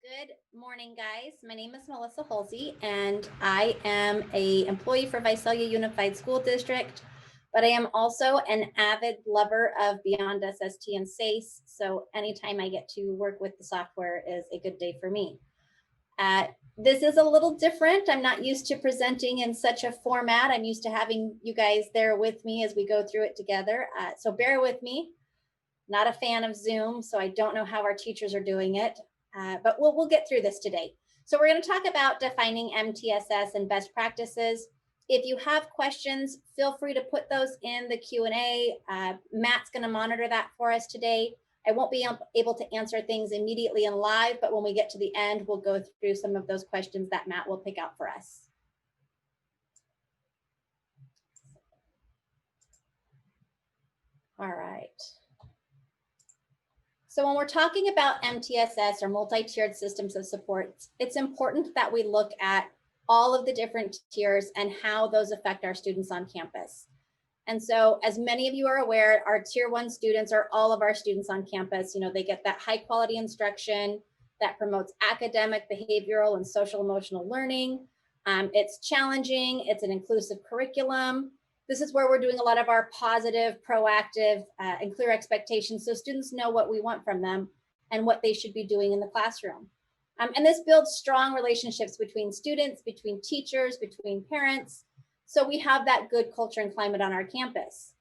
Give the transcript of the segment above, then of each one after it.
Good morning, guys. My name is Melissa Holsey, and I am a employee for Visalia Unified School District, but I am also an avid lover of Beyond SST and SACE, so anytime I get to work with the software is a good day for me. This is a little different. I'm not used to presenting in such a format. I'm used to having you guys there with me as we go through it together, so bear with me. Not a fan of Zoom, so I don't know how our teachers are doing it. But we'll get through this today. So we're going to talk about defining MTSS and best practices. If you have questions, feel free to put those in the Q&A. Matt's going to monitor that for us today. I won't be able to answer things immediately and live, but when we get to the end, we'll go through some of those questions that Matt will pick out for us. All right. So when we're talking about MTSS or multi-tiered systems of support, it's important that we look at all of the different tiers and how those affect our students on campus. And so as many of you are aware, our tier 1 students are all of our students on campus. You know, they get that high quality instruction that promotes academic, behavioral, and social emotional learning. It's challenging, it's an inclusive curriculum. This is where we're doing a lot of our positive, proactive, and clear expectations so students know what we want from them and what they should be doing in the classroom. And this builds strong relationships between students, between teachers, between parents. So we have that good culture and climate on our campus.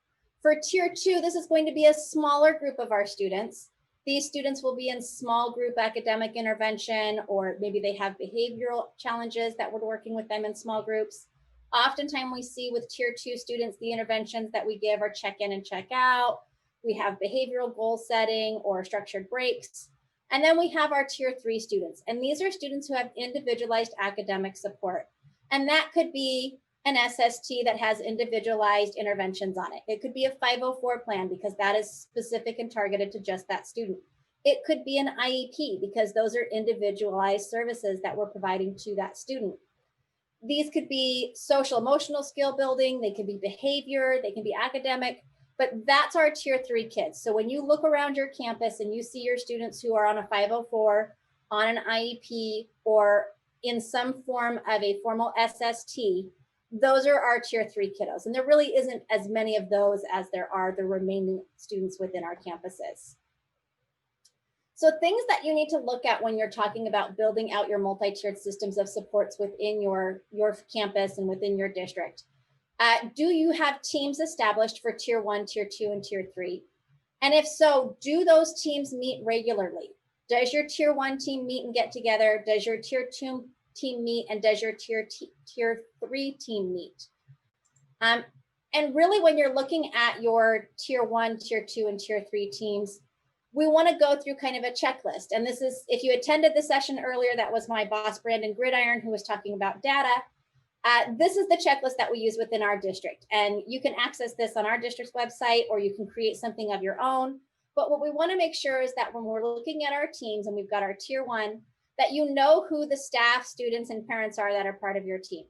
For tier 2, this is going to be a smaller group of our students. These students will be in small group academic intervention, or maybe they have behavioral challenges that we're working with them in small groups. Oftentimes we see with tier 2 students, the interventions that we give are check in and check out. We have behavioral goal setting or structured breaks. And then we have our tier 3 students. And these are students who have individualized academic support. And that could be an SST that has individualized interventions on it. It could be a 504 plan because that is specific and targeted to just that student. It could be an IEP because those are individualized services that we're providing to that student. These could be social emotional skill building, they can be behavior, they can be academic, but that's our tier 3 kids. So when you look around your campus and you see your students who are on a 504, on an IEP, or in some form of a formal SST, those are our tier 3 kiddos. And there really isn't as many of those as there are the remaining students within our campuses. So things that you need to look at when you're talking about building out your multi-tiered systems of supports within your campus and within your district. Do you have teams established for tier 1, tier 2, and tier 3? And if so, do those teams meet regularly? Does your tier 1 team meet and get together? Does your tier 2 team meet? And does your tier 3 team meet? And really, when you're looking at your tier 1, tier 2, and tier 3 teams, we want to go through kind of a checklist. And this is, if you attended the session earlier, that was my boss, Brandon Gridiron, who was talking about data. This is the checklist that we use within our district. And you can access this on our district's website, or you can create something of your own. But what we want to make sure is that when we're looking at our teams and we've got our tier 1, that you know who the staff, students, and parents are that are part of your team.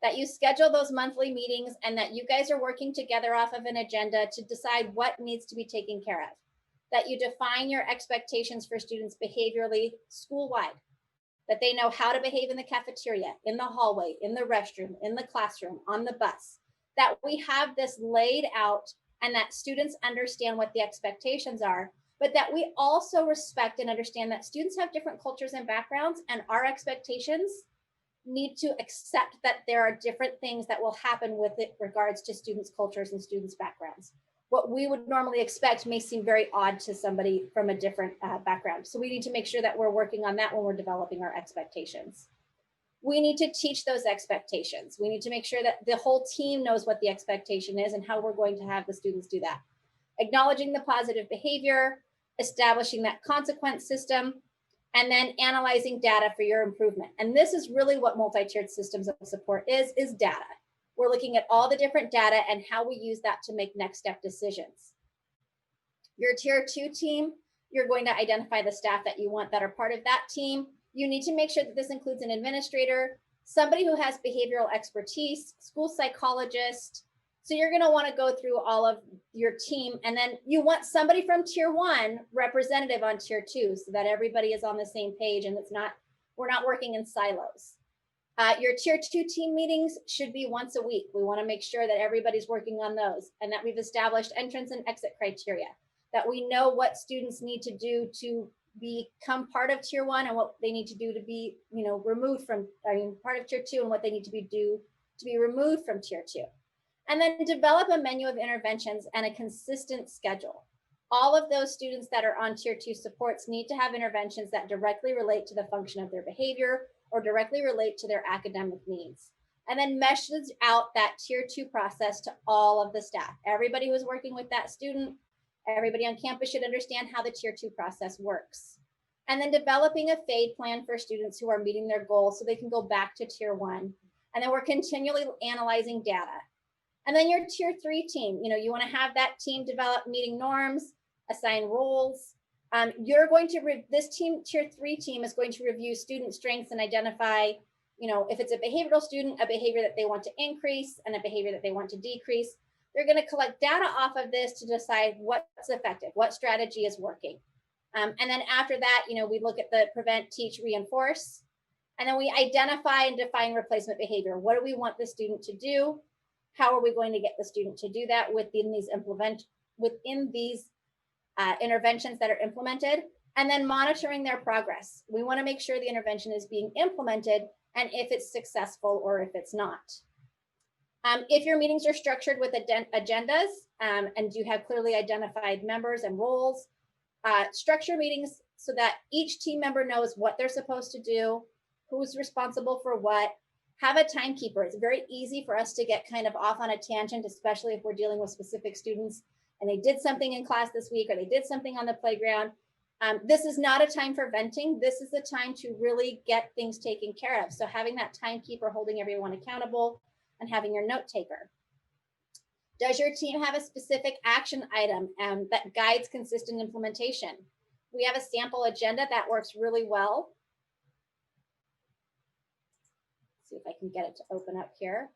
That you schedule those monthly meetings and that you guys are working together off of an agenda to decide what needs to be taken care of. That you define your expectations for students behaviorally school-wide, that they know how to behave in the cafeteria, in the hallway, in the restroom, in the classroom, on the bus, that we have this laid out and that students understand what the expectations are, but that we also respect and understand that students have different cultures and backgrounds, and our expectations need to accept that there are different things that will happen with it regards to students' cultures and students' backgrounds. What we would normally expect may seem very odd to somebody from a different background. So we need to make sure that we're working on that when we're developing our expectations. We need to teach those expectations. We need to make sure that the whole team knows what the expectation is and how we're going to have the students do that. Acknowledging the positive behavior, establishing that consequence system, and then analyzing data for your improvement. And this is really what multi-tiered systems of support is data. We're looking at all the different data and how we use that to make next step decisions. Your tier 2 team, you're going to identify the staff that you want that are part of that team. You need to make sure that this includes an administrator, somebody who has behavioral expertise, school psychologist, So you're going to want to go through all of your team, and then you want somebody from tier 1 representative on tier 2 so that everybody is on the same page and we're not working in silos. Your tier 2 team meetings should be once a week. We want to make sure that everybody's working on those and that we've established entrance and exit criteria, that we know what students need to do to become part of tier 1 and what they need to do to be, removed from, part of tier 2 and what they need to be removed from tier 2. And then develop a menu of interventions and a consistent schedule. All of those students that are on tier 2 supports need to have interventions that directly relate to the function of their behavior or directly relate to their academic needs. And then message out that tier 2 process to all of the staff. Everybody who's working with that student, everybody on campus should understand how the tier 2 process works. And then developing a fade plan for students who are meeting their goals so they can go back to tier 1. And then we're continually analyzing data. And then your tier 3 team, you want to have that team develop meeting norms, assign roles. This team, tier 3 team, is going to review student strengths and identify, if it's a behavioral student, a behavior that they want to increase and a behavior that they want to decrease. They're going to collect data off of this to decide what's effective, what strategy is working. And then after that, we look at the prevent, teach, reinforce. And then we identify and define replacement behavior. What do we want the student to do? How are we going to get the student to do that within these interventions that are implemented? And then monitoring their progress. We want to make sure the intervention is being implemented and if it's successful or if it's not. If your meetings are structured with agendas and you have clearly identified members and roles, structure meetings so that each team member knows what they're supposed to do, who's responsible for what. Have a timekeeper. It's very easy for us to get kind of off on a tangent, especially if we're dealing with specific students and they did something in class this week or they did something on the playground. This is not a time for venting. This is the time to really get things taken care of. So having that timekeeper holding everyone accountable and having your note taker. Does your team have a specific action item that guides consistent implementation? We have a sample agenda that works really well. See if I can get it to open up here.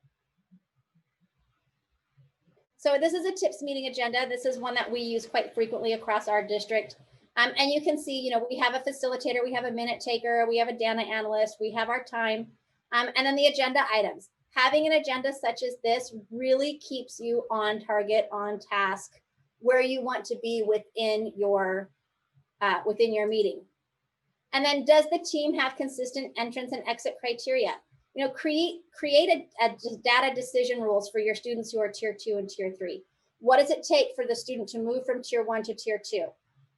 So this is a TIPS meeting agenda. This is one that we use quite frequently across our district. And you can see, we have a facilitator, we have a minute taker, we have a data analyst, we have our time, and then the agenda items. Having an agenda such as this really keeps you on target, on task, where you want to be within your meeting. And then does the team have consistent entrance and exit criteria? Create a data decision rules for your students who are tier 2 and tier 3. What does it take for the student to move from tier 1 to tier 2?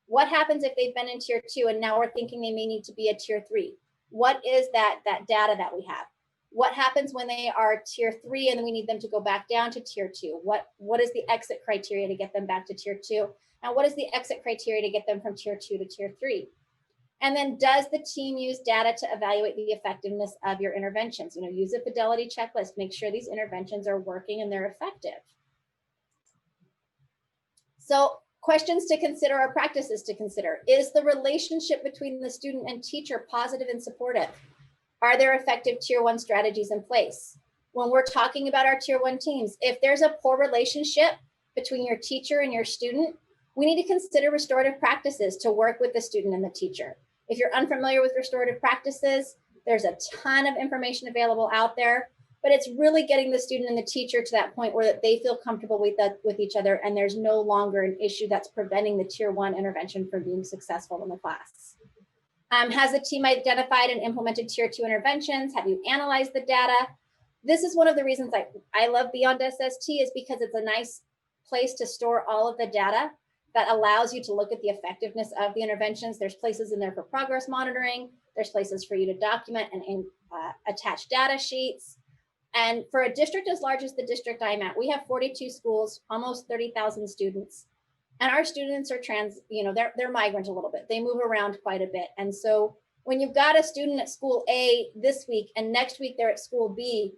What happens if they've been in tier 2 and now we're thinking they may need to be a tier 3? What is that data that we have? What happens when they are tier 3 and we need them to go back down to tier 2? What is the exit criteria to get them back to tier 2? And what is the exit criteria to get them from tier 2 to tier 3? And then does the team use data to evaluate the effectiveness of your interventions? Use a fidelity checklist, make sure these interventions are working and they're effective. So questions to consider or practices to consider. Is the relationship between the student and teacher positive and supportive? Are there effective tier 1 strategies in place? When we're talking about our tier 1 teams, if there's a poor relationship between your teacher and your student, we need to consider restorative practices to work with the student and the teacher. If you're unfamiliar with restorative practices, there's a ton of information available out there, but it's really getting the student and the teacher to that point where they feel comfortable with each other and there's no longer an issue that's preventing the tier 1 intervention from being successful in the class. Has the team identified and implemented tier 2 interventions? Have you analyzed the data? This is one of the reasons I love Beyond SST is because it's a nice place to store all of the data that allows you to look at the effectiveness of the interventions. There's places in there for progress monitoring. There's places for you to document and attach data sheets. And for a district as large as the district I'm at, we have 42 schools, almost 30,000 students. And our students are they're migrant a little bit. They move around quite a bit. And so when you've got a student at school A this week and next week they're at school B,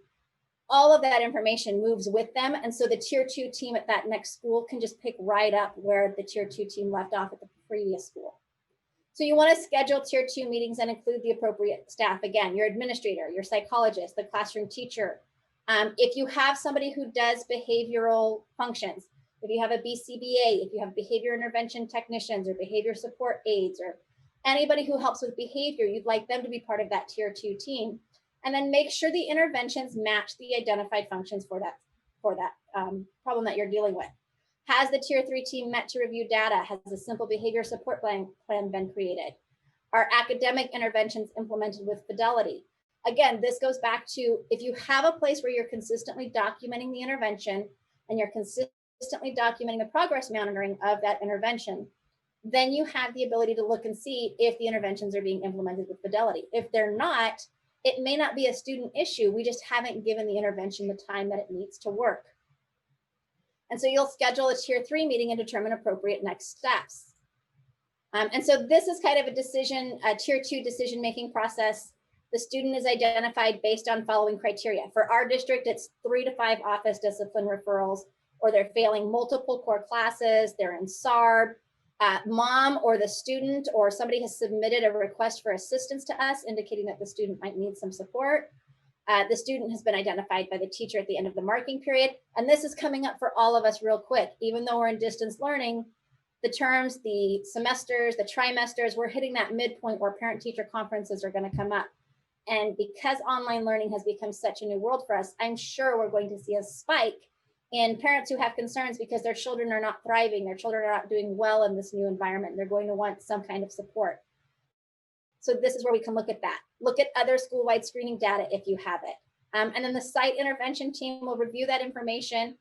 all of that information moves with them. And so the tier 2 team at that next school can just pick right up where the tier 2 team left off at the previous school. So you want to schedule tier 2 meetings and include the appropriate staff. Again, your administrator, your psychologist, the classroom teacher, If you have somebody who does behavioral functions, if you have a BCBA, if you have behavior intervention technicians or behavior support aides or anybody who helps with behavior, you'd like them to be part of that tier 2 team. And then make sure the interventions match the identified functions for that problem that you're dealing with. Has the tier 3 team met to review data? Has a simple behavior support plan been created? Are academic interventions implemented with fidelity? Again, this goes back to, if you have a place where you're consistently documenting the intervention and you're consistently documenting the progress monitoring of that intervention, then you have the ability to look and see if the interventions are being implemented with fidelity. If they're not, it may not be a student issue. We just haven't given the intervention the time that it needs to work. And so you'll schedule a tier 3 meeting and determine appropriate next steps. And so this is kind of a tier 2 decision-making process. The student is identified based on following criteria. For our district, it's 3 to 5 office discipline referrals, or they're failing multiple core classes, they're in SARB, mom or the student or somebody has submitted a request for assistance to us, indicating that the student might need some support. The student has been identified by the teacher at the end of the marking period. And this is coming up for all of us real quick. Even though we're in distance learning, the terms, the semesters, the trimesters, we're hitting that midpoint where parent-teacher conferences are going to come up. And because online learning has become such a new world for us, I'm sure we're going to see a spike in parents who have concerns because their children are not thriving, their children are not doing well in this new environment. They're going to want some kind of support. So this is where we can look at that. Look at other school-wide screening data if you have it. And then the site intervention team will review that information,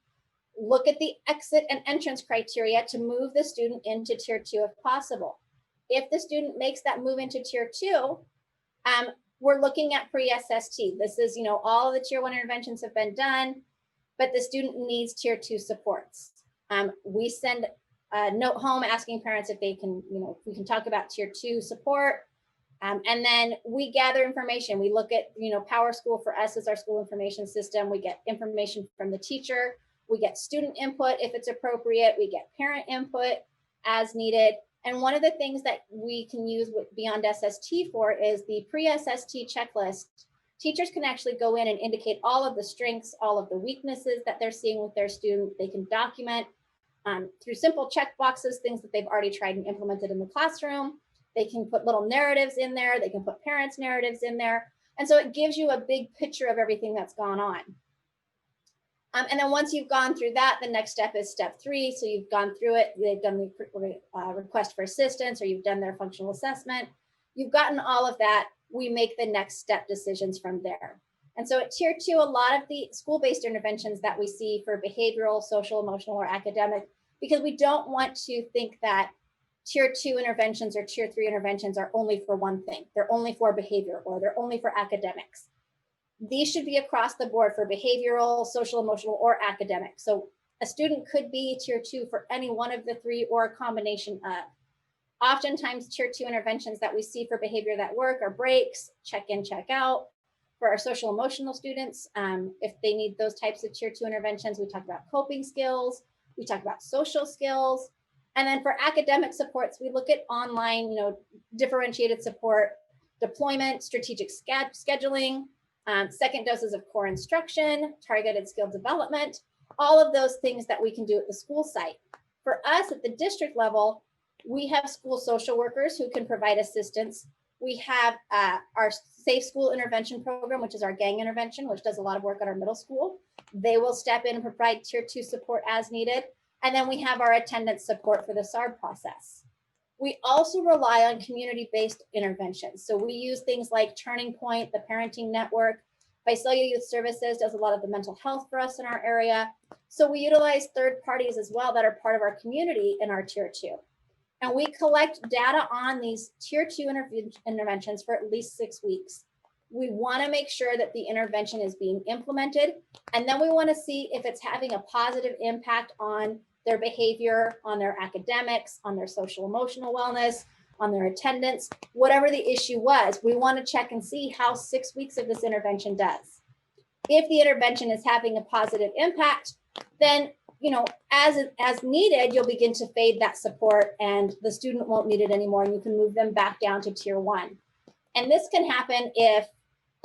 look at the exit and entrance criteria to move the student into tier 2 if possible. If the student makes that move into tier 2, we're looking at pre-SST. This is, all of the tier 1 interventions have been done, but the student needs tier 2 supports. We send a note home asking parents if they can, we can talk about tier 2 support. And then we gather information. We look at, PowerSchool for us is our school information system. We get information from the teacher. We get student input if it's appropriate. We get parent input as needed. And one of the things that we can use beyond SST for is the pre-SST checklist. Teachers can actually go in and indicate all of the strengths, all of the weaknesses that they're seeing with their student. They can document through simple check boxes, things that they've already tried and implemented in the classroom. They can put little narratives in there. They can put parents' narratives in there. And so it gives you a big picture of everything that's gone on. And then once you've gone through that, the next step is step 3. So you've gone through it. They've done the request for assistance, or you've done their functional assessment. You've gotten all of that. We make the next step decisions from there. And so at tier 2, a lot of the school-based interventions that we see for behavioral, social, emotional, or academic, because we don't want to think that tier 2 interventions or tier 3 interventions are only for one thing. They're only for behavior, or they're only for academics. These should be across the board for behavioral, social, emotional, or academic. So a student could be tier 2 for any one of the 3 or a combination of. Oftentimes tier 2 interventions that we see for behavior that work are breaks, check in, check out. For our social emotional students, if they need those types of tier 2 interventions, we talk about coping skills, we talk about social skills. And then for academic supports, we look at online, differentiated support, deployment, strategic scheduling, second doses of core instruction, targeted skill development, all of those things that we can do at the school site. For us at the district level, we have school social workers who can provide assistance. We have our Safe School Intervention Program, which is our gang intervention, which does a lot of work at our middle school. They will step in and provide tier 2 support as needed. And then we have our attendance support for the SARB process. We also rely on community-based interventions. So we use things like Turning Point, the Parenting Network. Visalia Youth Services does a lot of the mental health for us in our area. So we utilize third parties as well that are part of our community in our tier 2. And we collect data on these tier 2 interventions for at least 6 weeks. We want to make sure that the intervention is being implemented. And then we want to see if it's having a positive impact on their behavior, on their academics, on their social emotional wellness, on their attendance, whatever the issue was. We want to check and see how 6 weeks of this intervention does. If the intervention is having a positive impact, then as needed, you'll begin to fade that support and the student won't need it anymore, and you can move them back down to tier 1. And this can happen if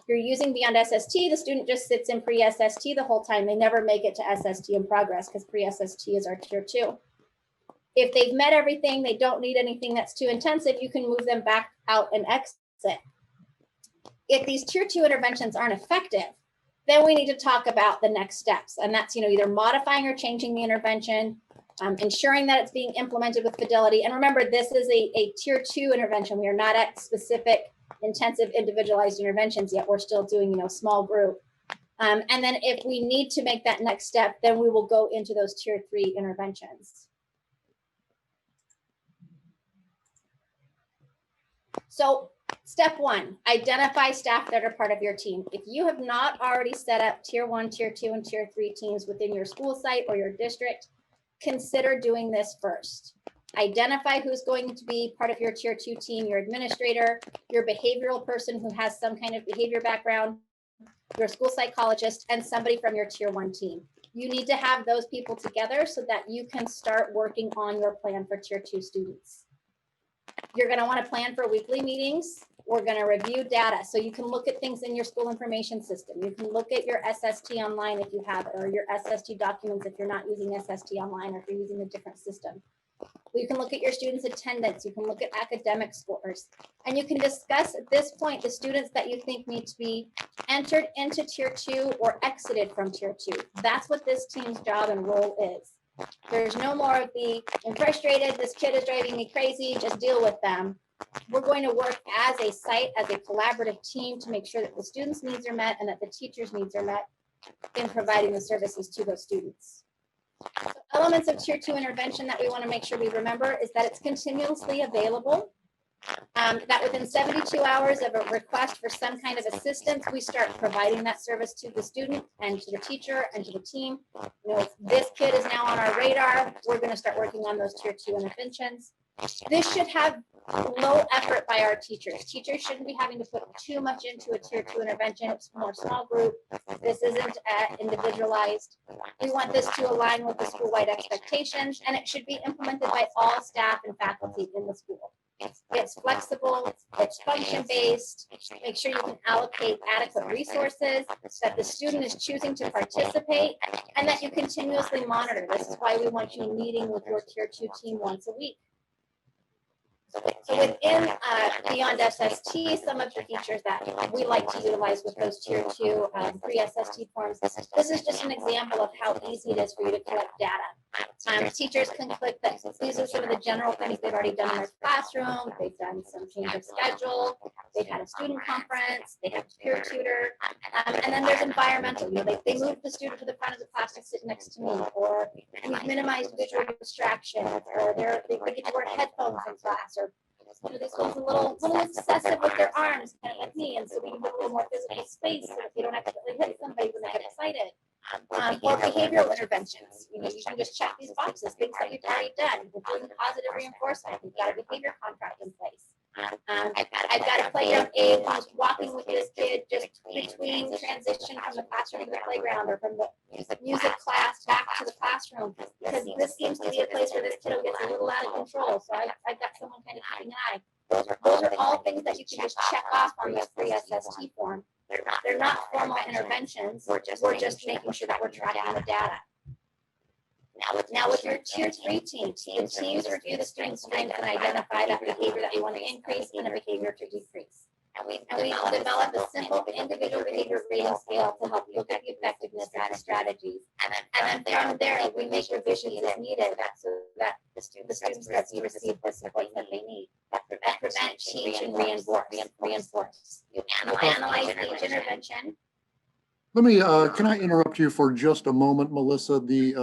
If you're using Beyond SST, the student just sits in pre-SST the whole time. They never make it to SST in progress because pre-SST is our tier 2. If they've met everything, they don't need anything that's too intensive, you can move them back out and exit. If these tier 2 interventions aren't effective, then we need to talk about the next steps. And that's, either modifying or changing the intervention, ensuring that it's being implemented with fidelity. And remember, this is a tier 2 intervention. We are not at specific intensive individualized interventions yet. We're still doing, small group. And then if we need to make that next step, then we will go into those tier 3 interventions. So step 1, identify staff that are part of your team. If you have not already set up tier 1, tier 2, and tier 3 teams within your school site or your district, consider doing this first. Identify who's going to be part of your tier 2 team, your administrator, your behavioral person who has some kind of behavior background, your school psychologist, and somebody from your tier 1 team. You need to have those people together so that you can start working on your plan for tier 2 students. You're going to want to plan for weekly meetings. We're going to review data so you can look at things in your school information system. You can look at your SST online if you have it, or your SST documents if you're not using SST online or if you're using a different system. You can look at your students' attendance. You can look at academic scores. And you can discuss at this point the students that you think need to be entered into tier 2 or exited from tier 2. That's what this team's job and role is. There's no more of the, I'm frustrated, this kid is driving me crazy, just deal with them. We're going to work as a site, as a collaborative team to make sure that the students' needs are met and that the teachers' needs are met in providing the services to those students. So elements of tier 2 intervention that we want to make sure we remember is that it's continuously available. That within 72 hours of a request for some kind of assistance, we start providing that service to the student and to the teacher and to the team. This kid is now on our radar. We're going to start working on those tier 2 interventions. This should have low effort by our teachers. Teachers shouldn't be having to put too much into a tier 2 intervention. It's more small group. This isn't individualized. We want this to align with the school-wide expectations, and it should be implemented by all staff and faculty in the school. It's flexible, it's function-based. Make sure you can allocate adequate resources, that the student is choosing to participate, and that you continuously monitor. This is why we want you meeting with your tier 2 team once a week. So within Beyond SST, some of the features that we like to utilize with those tier 2 pre-SST forms, this is just an example of how easy it is for you to collect data. Teachers can click that. These are some of the general things they've already done in their classroom. They've done some change of schedule. They've had a student conference. They have a peer tutor. And then there's environmental. They move the student to the front of the class to sit next to me, or we've minimized visual distractions, or they get to wear headphones in class, or these kids a little excessive with their arms, kind of like me, and so we need a little more physical space so that they don't accidentally hit somebody when they get excited. Or behavioral interventions. You can just check these boxes, things that you've already done. We're doing positive reinforcement. We've got a behavior contract in place. I've got a playground aide who's walking with this kid just between transition from the classroom to the playground, or from the music class back to the classroom, because this seems to be a place where this kiddo gets a little out of control. So I've got someone kind of keeping an eye. Those are all things that you can just check off on this pre-SST form. They're not formal interventions. We're just making sure that we're tracking the data. Now with your tier 3 team, the teams review the student's strengths and identify that behavior that we want to increase and a behavior to decrease. And we develop a simple individual behavior rating scale to help look at the effectiveness of the strategies. And then from there, we make revisions as needed so that the students that receive the support that they need. That prevent, teach, and reinforce. You analyze each intervention. Let me, can I interrupt you for just a moment, Melissa? The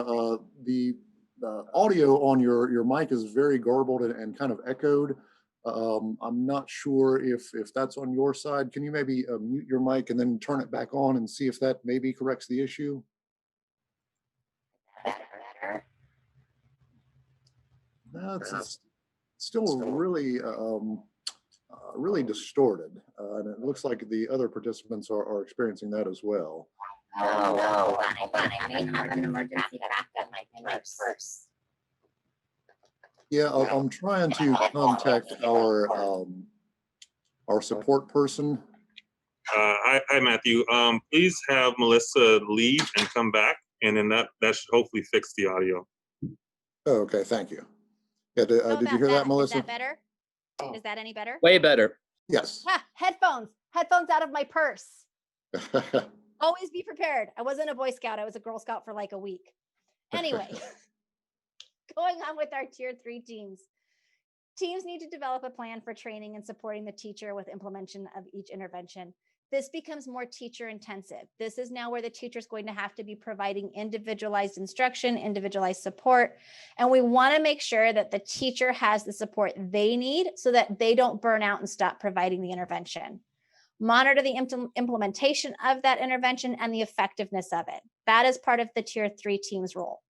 audio on your mic is very garbled and kind of echoed. I'm not sure if that's on your side. Can you maybe mute your mic and then turn it back on and see if that maybe corrects the issue? Better. That's still really, really distorted. And it looks like the other participants are experiencing that as well. No, I may have an emergency backup mic first. Yeah, I'm trying to contact our support person. Hi, Matthew. Please have Melissa leave and come back, and then that should hopefully fix the audio. Oh, okay, thank you. Yeah, did you hear that, Melissa? Is that better? Is that any better? Way better. Yes. Headphones out of my purse. Always be prepared. I wasn't a Boy Scout. I was a Girl Scout for like a week. Anyway, going on with our tier 3 teams. Teams need to develop a plan for training and supporting the teacher with implementation of each intervention. This becomes more teacher intensive. This is now where the teacher is going to have to be providing individualized instruction, individualized support. And we want to make sure that the teacher has the support they need so that they don't burn out and stop providing the intervention. Monitor the implementation of that intervention and the effectiveness of it. That is part of the tier 3 team's role.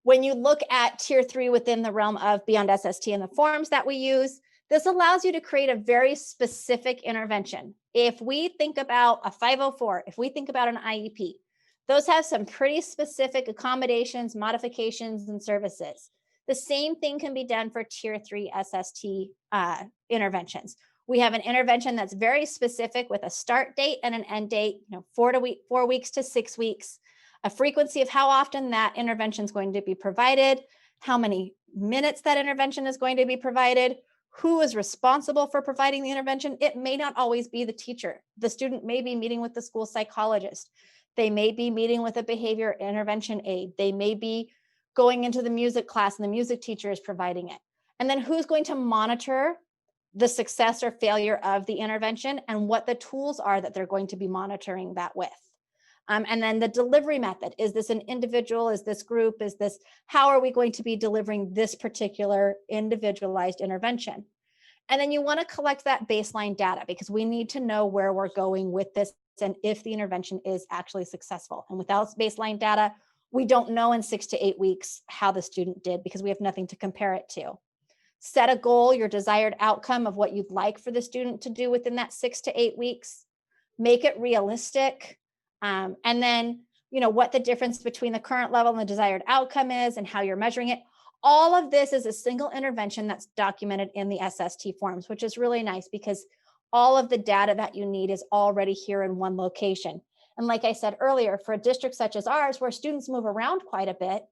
When you look at tier 3 within the realm of Beyond SST and the forms that we use, this allows you to create a very specific intervention. If we think about a 504, if we think about an IEP, those have some pretty specific accommodations, modifications, and services. The same thing can be done for tier 3 SST interventions. We have an intervention that's very specific with a start date and an end date, 4 weeks to 6 weeks, a frequency of how often that intervention is going to be provided, how many minutes that intervention is going to be provided, who is responsible for providing the intervention. It may not always be the teacher. The student may be meeting with the school psychologist. They may be meeting with a behavior intervention aide. They may be going into the music class and the music teacher is providing it. And then who's going to monitor the success or failure of the intervention and what the tools are that they're going to be monitoring that with. And then the delivery method. Is this an individual? Is this group? How are we going to be delivering this particular individualized intervention? And then you want to collect that baseline data because we need to know where we're going with this and if the intervention is actually successful. And without baseline data, we don't know in 6 to 8 weeks how the student did because we have nothing to compare it to. Set a goal, your desired outcome of what you'd like for the student to do within that 6 to 8 weeks. Make it realistic. And then, what the difference between the current level and the desired outcome is and how you're measuring it. All of this is a single intervention that's documented in the SST forms, which is really nice because all of the data that you need is already here in one location. And like I said earlier, for a district such as ours, where students move around quite a bit,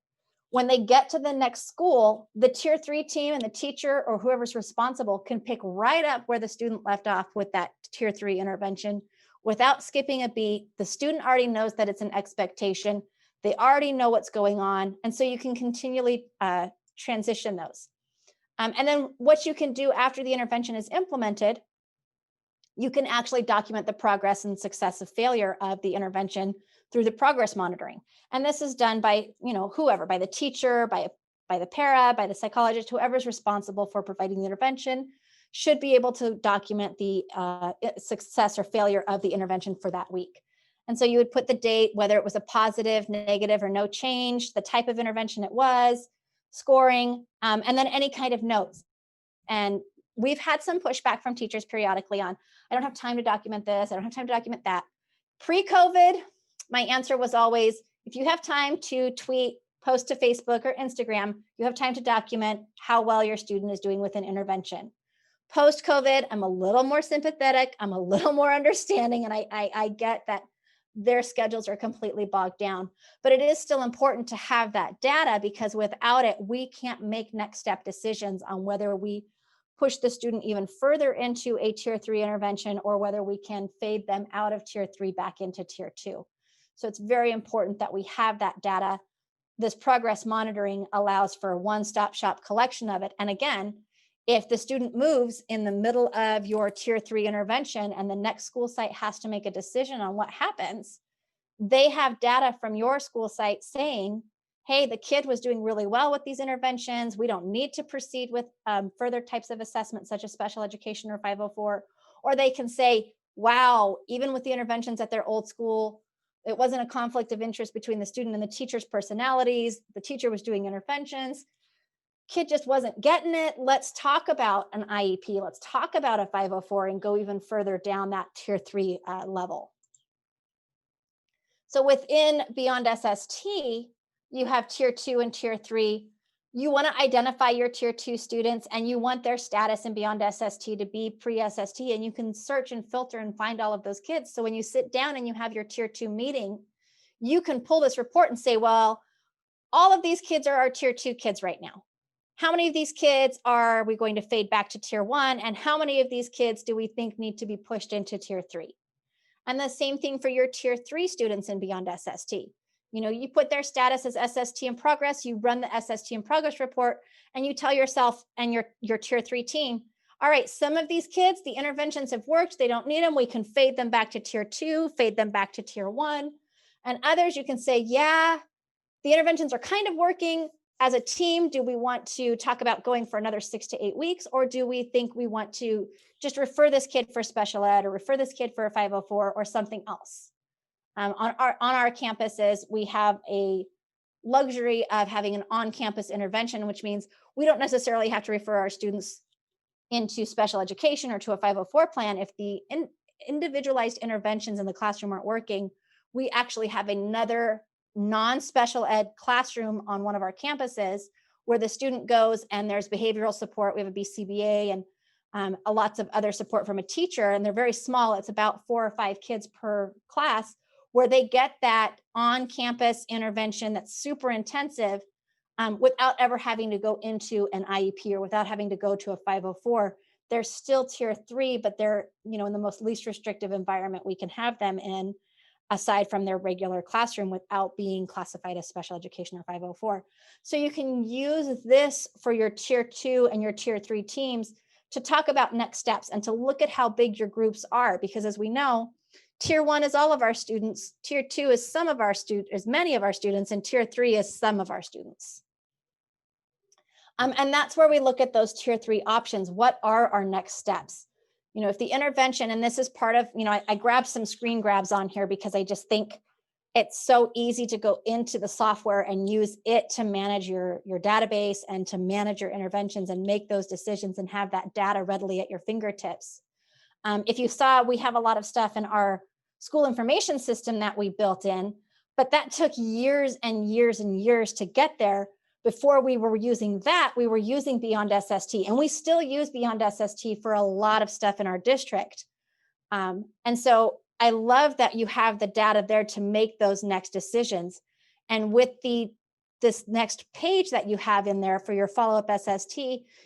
when they get to the next school, the tier 3 team and the teacher or whoever's responsible can pick right up where the student left off with that tier 3 intervention without skipping a beat. The student already knows that it's an expectation. They already know what's going on. And so you can continually transition those. And then what you can do after the intervention is implemented, you can actually document the progress and success of failure of the intervention through the progress monitoring. And this is done by, whoever, by the teacher, by the para, by the psychologist, whoever's responsible for providing the intervention should be able to document the success or failure of the intervention for that week. And so you would put the date, whether it was a positive, negative, or no change, the type of intervention it was, scoring, and then any kind of notes. And we've had some pushback from teachers periodically on, I don't have time to document this, I don't have time to document that. Pre-COVID, my answer was always, if you have time to tweet, post to Facebook or Instagram, you have time to document how well your student is doing with an intervention. Post-COVID, I'm a little more sympathetic, I'm a little more understanding, and I get that their schedules are completely bogged down. But it is still important to have that data because without it, we can't make next step decisions on whether we push the student even further into a tier 3 intervention or whether we can fade them out of tier 3 back into tier 2. So it's very important that we have that data. This progress monitoring allows for a one-stop shop collection of it. And again, if the student moves in the middle of your tier 3 intervention and the next school site has to make a decision on what happens, they have data from your school site saying, hey, the kid was doing really well with these interventions. We don't need to proceed with further types of assessments such as special education or 504. Or they can say, wow, even with the interventions at their old school, it wasn't a conflict of interest between the student and the teacher's personalities. The teacher was doing interventions. Kid just wasn't getting it. Let's talk about an IEP. Let's talk about a 504 and go even further down that tier 3 level. So within Beyond SST, you have tier 2 and tier 3 You want to identify your tier 2 students and you want their status in Beyond SST to be pre-SST, and you can search and filter and find all of those kids. So when you sit down and you have your tier 2 meeting, you can pull this report and say, well, all of these kids are our tier 2 kids right now. How many of these kids are we going to fade back to tier 1? And how many of these kids do we think need to be pushed into tier 3? And the same thing for your tier 3 students in Beyond SST. You know, you put their status as SST in progress, you run the SST in progress report, and you tell yourself and your tier 3 team, all right, some of these kids, the interventions have worked, they don't need them, we can fade them back to tier 2, fade them back to tier 1. And others, you can say, yeah, the interventions are kind of working. As a team, do we want to talk about going for another 6 to 8 weeks, or do we think we want to just refer this kid for special ed or refer this kid for a 504 or something else? On our campuses, we have a luxury of having an on-campus intervention, which means we don't necessarily have to refer our students into special education or to a 504 plan. If the individualized interventions in the classroom aren't working, we actually have another non-special ed classroom on one of our campuses where the student goes and there's behavioral support. We have a BCBA and lots of other support from a teacher, and they're very small. It's about 4 or 5 kids per class, where they get that on-campus intervention that's super intensive without ever having to go into an IEP or without having to go to a 504. They're still tier 3, but they're, you know, in the most least restrictive environment we can have them in, aside from their regular classroom, without being classified as special education or 504. So you can use this for your tier 2 and your tier 3 teams to talk about next steps and to look at how big your groups are, because as we know, tier 1 is all of our students, tier 2 is some of our students, is many of our students, and tier 3 is some of our students. And that's where we look at those tier 3 options. What are our next steps? You know, if the intervention, and this is part of, you know, I grabbed some screen grabs on here because I just think it's so easy to go into the software and use it to manage your database and to manage your interventions and make those decisions and have that data readily at your fingertips. If you saw, we have a lot of stuff in our school information system that we built in, but that took years and years and years to get there. Before we were using that, we were using Beyond SST, and we still use Beyond SST for a lot of stuff in our district. And so I love that you have the data there to make those next decisions. And with this next page that you have in there for your follow-up SST,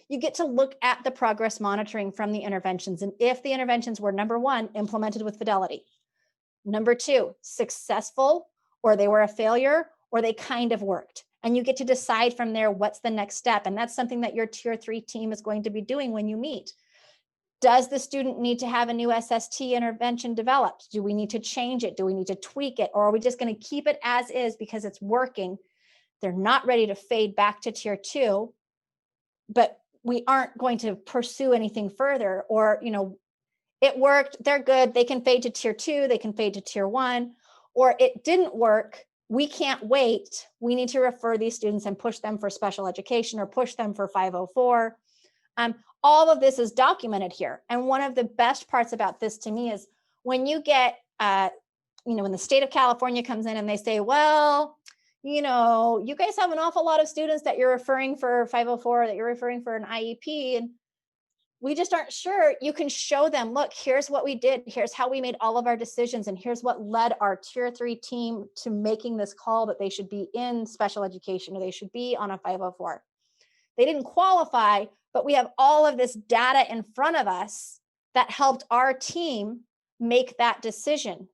you get to look at the progress monitoring from the interventions. And if the interventions were, number 1, implemented with fidelity, number 2, successful, or they were a failure, or they kind of worked. And you get to decide from there what's the next step. And that's something that your tier 3 team is going to be doing when you meet. Does the student need to have a new SST intervention developed? Do we need to change it? Do we need to tweak it? Or are we just going to keep it as is because it's working? They're not ready to fade back to tier 2, but we aren't going to pursue anything further. Or, you know, it worked, they're good, they can fade to tier 2, they can fade to tier 1, or it didn't work, we can't wait, we need to refer these students and push them for special education or push them for 504. All of this is documented here. And one of the best parts about this to me is when you get, you know, when the state of California comes in and they say, well, you know, you guys have an awful lot of students that you're referring for 504, that you're referring for an IEP, and we just aren't sure. You can show them, look, here's what we did. Here's how we made all of our decisions. And here's what led our tier 3 team to making this call that they should be in special education or they should be on a 504. They didn't qualify, but we have all of this data in front of us that helped our team make that decision.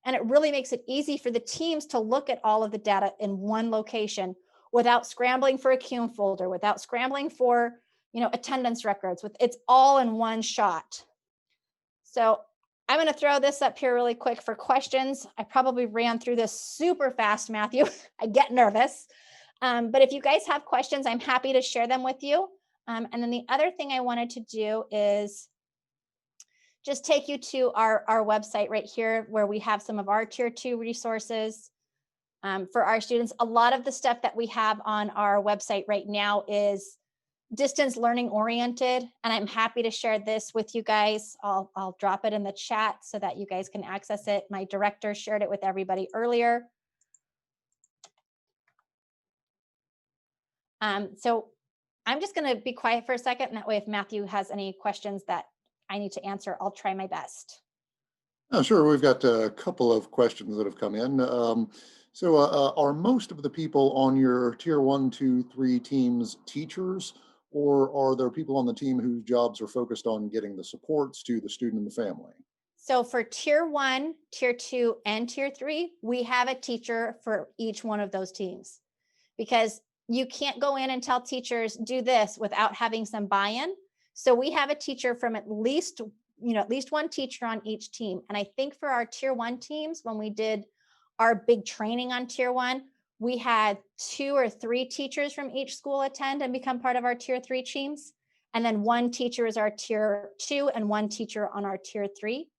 And it really makes it easy for the teams to look at all of the data in one location without scrambling for a CUME folder, without scrambling for, you know, attendance records. It's all in one shot. So I'm going to throw this up here really quick for questions. I probably ran through this super fast, Matthew. I get nervous. But if you guys have questions, I'm happy to share them with you. And then the other thing I wanted to do is just take you to our website right here, where we have some of our tier 2 resources for our students. A lot of the stuff that we have on our website right now is distance learning oriented, and I'm happy to share this with you guys. I'll drop it in the chat so that you guys can access it. My director shared it with everybody earlier. So I'm just going to be quiet for a second. And that way, if Matthew has any questions that I need to answer, I'll try my best. Sure. We've got a couple of questions that have come in. Are most of the people on your tier one, two, three teams teachers, or are there people on the team whose jobs are focused on getting the supports to the student and the family? So for tier one, tier two, and tier three, we have a teacher for each one of those teams, because you can't go in and tell teachers do this without having some buy-in. So we have a teacher from at least one teacher on each team. And I think for our tier one teams, when we did our big training on tier one, we had 2 or 3 teachers from each school attend and become part of our tier three teams. And then one teacher is our tier two and one teacher on our tier three.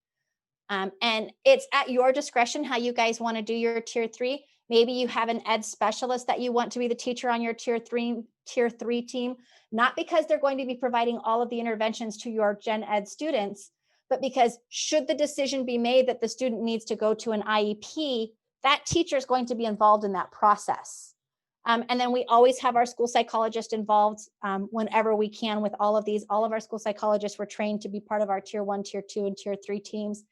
And it's at your discretion how you guys want to do your tier three. Maybe you have an ed specialist that you want to be the teacher on your tier three team, not because they're going to be providing all of the interventions to your gen ed students, but because should the decision be made that the student needs to go to an IEP, that teacher is going to be involved in that process. And then we always have our school psychologist involved whenever we can with all of these. All of our school psychologists were trained to be part of our tier one, tier two, and tier three teams.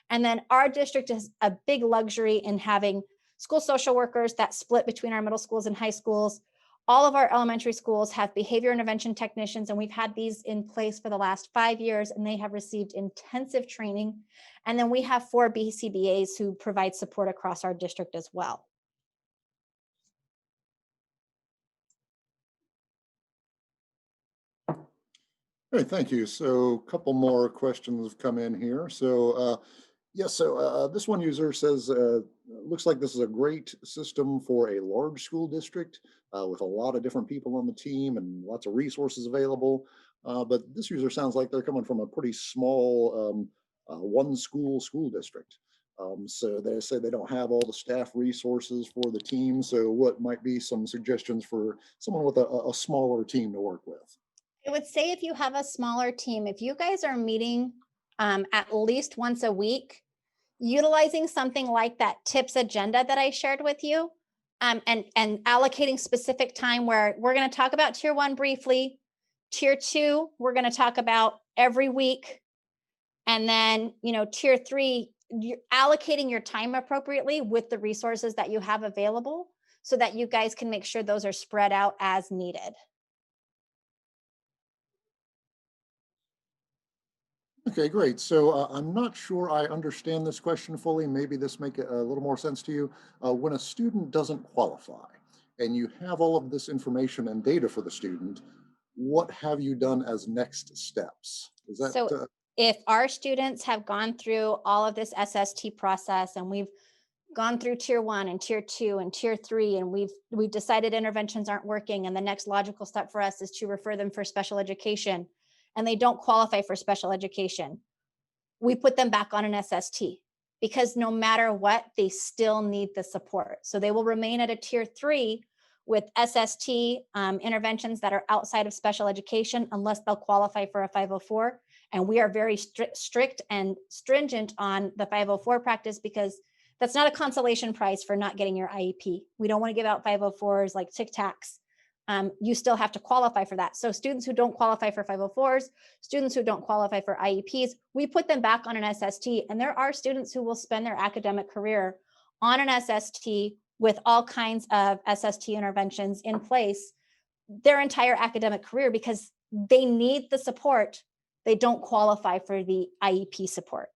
And then our district has a big luxury in having school social workers that split between our middle schools and high schools. All of our elementary schools have behavior intervention technicians, and we've had these in place for the last 5 years, and they have received intensive training. And then we have 4 BCBAs who provide support across our district as well. Great, thank you. So a couple more questions have come in here. This one user says, looks like this is a great system for a large school district with a lot of different people on the team and lots of resources available. But this user sounds like they're coming from a pretty small one school district. So they say they don't have all the staff resources for the team. So what might be some suggestions for someone with a smaller team to work with? I would say if you have a smaller team, if you guys are meeting at least once a week, utilizing something like that tips agenda that I shared with you, and allocating specific time where we're going to talk about tier one briefly, tier two, we're going to talk about every week. And then, tier three, you're allocating your time appropriately with the resources that you have available so that you guys can make sure those are spread out as needed. Okay, great. So I'm not sure I understand this question fully. Maybe this make a little more sense to you. When a student doesn't qualify and you have all of this information and data for the student, what have you done as next steps? Is that So if our students have gone through all of this SST process and we've gone through tier one and tier two and tier three, and we've decided interventions aren't working, and the next logical step for us is to refer them for special education, and they don't qualify for special education, we put them back on an SST, because no matter what, they still need the support. So they will remain at a tier three with SST interventions that are outside of special education unless they'll qualify for a 504. And we are very strict and stringent on the 504 practice, because that's not a consolation prize for not getting your IEP. We don't want to give out 504s like Tic Tacs. You still have to qualify for that. So students who don't qualify for 504s, students who don't qualify for IEPs, we put them back on an SST. And there are students who will spend their academic career on an SST with all kinds of SST interventions in place their entire academic career because they need the support. They don't qualify for the IEP support.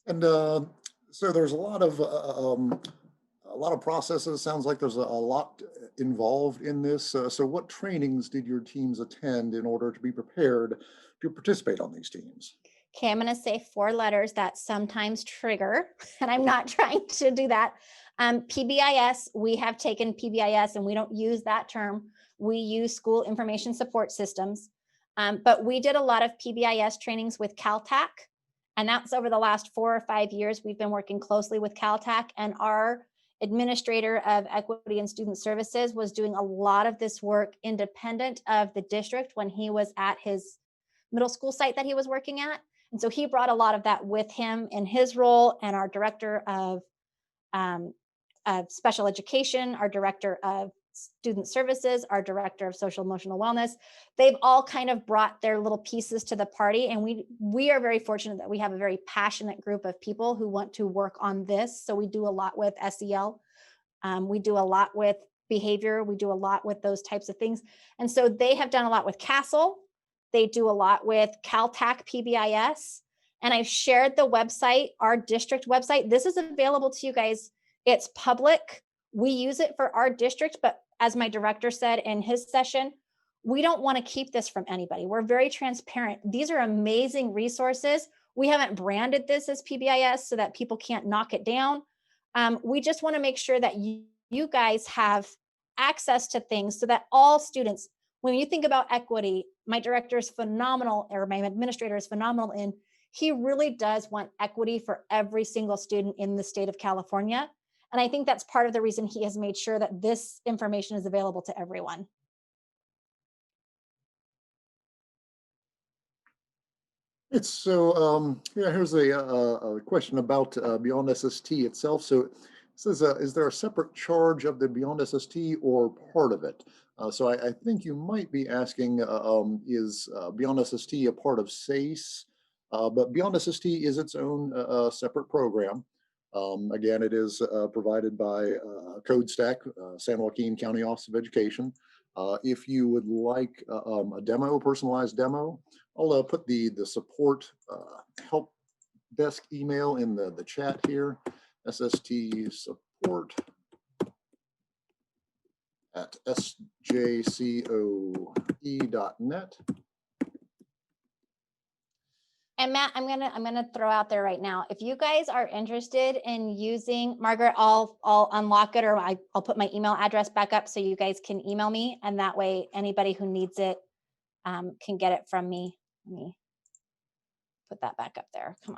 And so there's a lot of processes. Sounds like there's a lot involved in this. So what trainings did your teams attend in order to be prepared to participate on these teams? Okay, I'm going to say 4 letters that sometimes trigger, and I'm not trying to do that. PBIS, we have taken PBIS, and we don't use that term. We use school information support systems. But we did a lot of PBIS trainings with Caltac, and that's over the last 4 or 5 years. We've been working closely with Caltac, and our administrator of equity and student services was doing a lot of this work independent of the district when he was at his middle school site that he was working at. And so he brought a lot of that with him in his role, and our director of of special education, our director of student services, our director of social emotional wellness. They've all kind of brought their little pieces to the party. And we are very fortunate that we have a very passionate group of people who want to work on this. So we do a lot with SEL. We do a lot with behavior. We do a lot with those types of things. And so they have done a lot with CASEL. They do a lot with Caltac PBIS. And I've shared the website, our district website. This is available to you guys. It's public. We use it for our district, but as my director said in his session, we don't want to keep this from anybody. We're very transparent. These are amazing resources. We haven't branded this as PBIS so that people can't knock it down. We just want to make sure that you guys have access to things so that all students, when you think about equity, my director is phenomenal, or my administrator is phenomenal in, he really does want equity for every single student in the state of California. And I think that's part of the reason he has made sure that this information is available to everyone. It's so, yeah, here's a question about Beyond SST itself. So it says, is there a separate charge of the Beyond SST or part of it? So I think you might be asking, is Beyond SST a part of SACE? But Beyond SST is its own separate program. Again, it is provided by Code Stack, San Joaquin County Office of Education. If you would like a demo, personalized demo, I'll put the support help desk email in the chat here, ssstsupport@sjcoe.net. And Matt, I'm gonna throw out there right now, if you guys are interested in using, Margaret, I'll unlock it, or I'll put my email address back up so you guys can email me, and that way anybody who needs it can get it from me. Let me put that back up there. Come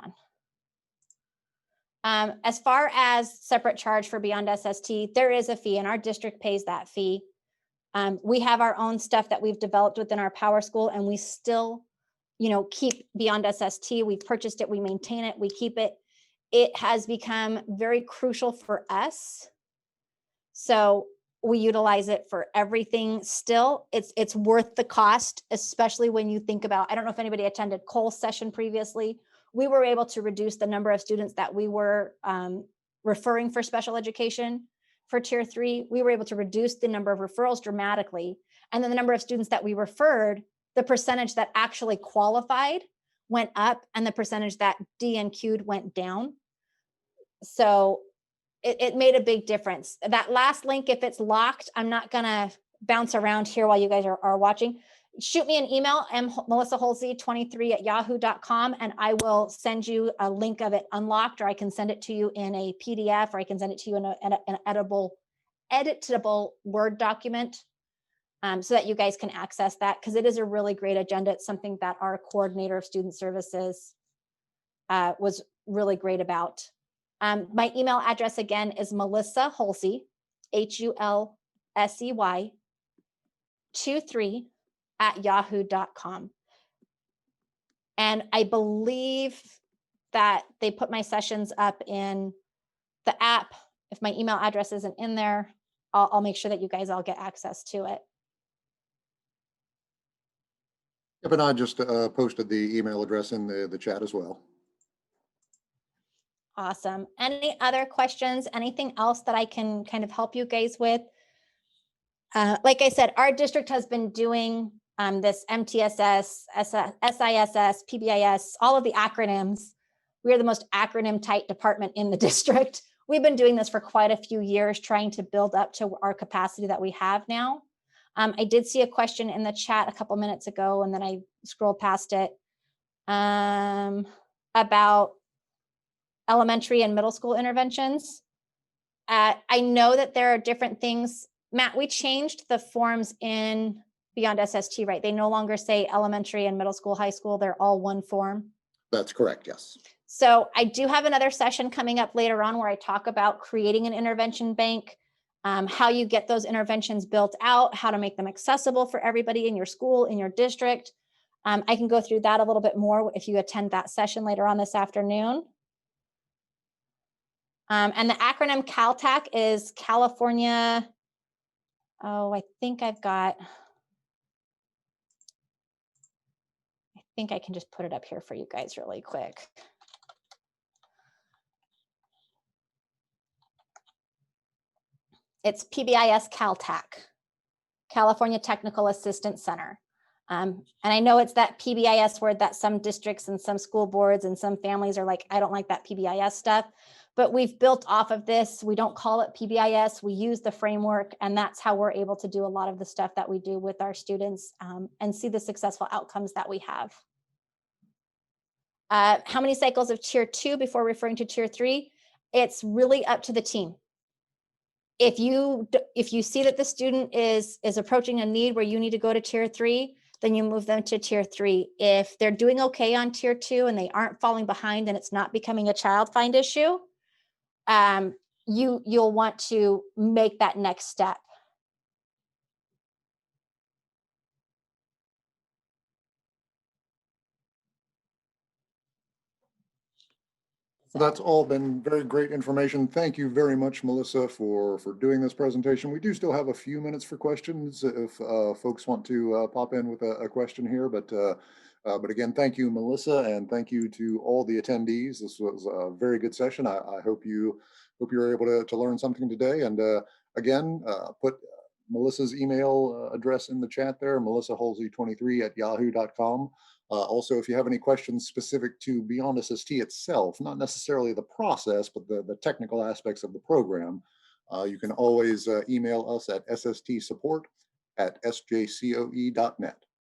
on. As far as separate charge for Beyond SST, there is a fee, and our district pays that fee. We have our own stuff that we've developed within our Power School, and we still, keep Beyond SST. We've purchased it, we maintain it, we keep it. It has become very crucial for us. So we utilize it for everything still. It's worth the cost, especially when you think about, I don't know if anybody attended Cole's session previously. We were able to reduce the number of students that we were referring for special education for tier 3. We were able to reduce the number of referrals dramatically. And then the number of students that we referred, the percentage that actually qualified went up, and the percentage that DNQ'd went down. So it made a big difference. That last link, if it's locked, I'm not gonna bounce around here while you guys are watching. Shoot me an email, melissaholsey23@yahoo.com, and I will send you a link of it unlocked, or I can send it to you in a PDF, or I can send it to you in an editable Word document, so that you guys can access that, because it is a really great agenda. It's something that our coordinator of student services was really great about. My email address again is Melissa Holsey, HULSEY 23@yahoo.com. And I believe that they put my sessions up in the app. If my email address isn't in there, I'll make sure that you guys all get access to it. Yep, and I just posted the email address in the chat as well. Awesome. Any other questions? Anything else that I can kind of help you guys with? Like I said, our district has been doing this MTSS, SISS, PBIS, all of the acronyms. We are the most acronym tight department in the district. We've been doing this for quite a few years, trying to build up to our capacity that we have now. I did see a question in the chat a couple minutes ago, and then I scrolled past it, about elementary and middle school interventions. I know that there are different things. Matt, we changed the forms in Beyond SST, right? They no longer say elementary and middle school, high school. They're all one form. That's correct, yes. So I do have another session coming up later on where I talk about creating an intervention bank, how you get those interventions built out, how to make them accessible for everybody in your school, in your district. I can go through that a little bit more if you attend that session later on this afternoon. And the acronym CalTAC is California. Oh, I think I can just put it up here for you guys really quick. It's PBIS CalTAC, California Technical Assistance Center. And I know it's that PBIS word that some districts and some school boards and some families are like, I don't like that PBIS stuff, but we've built off of this. We don't call it PBIS. We use the framework, and that's how we're able to do a lot of the stuff that we do with our students and see the successful outcomes that we have. How many cycles of tier 2 before referring to tier 3? It's really up to the team. If you see that the student is approaching a need where you need to go to tier 3, then you move them to tier 3. If they're doing okay on tier 2 and they aren't falling behind and it's not becoming a child find issue, you'll want to make that next step. That's all been very great information. Thank you very much, Melissa, for doing this presentation. We do still have a few minutes for questions if folks want to pop in with a question here. But again, thank you, Melissa, and thank you to all the attendees. This was a very good session. I hope you were able to learn something today. And again, put Melissa's email address in the chat there, melissaholsey23@yahoo.com. Also, if you have any questions specific to Beyond SST itself, not necessarily the process, but the technical aspects of the program, you can always email us at sstsupport@sjcoe.net.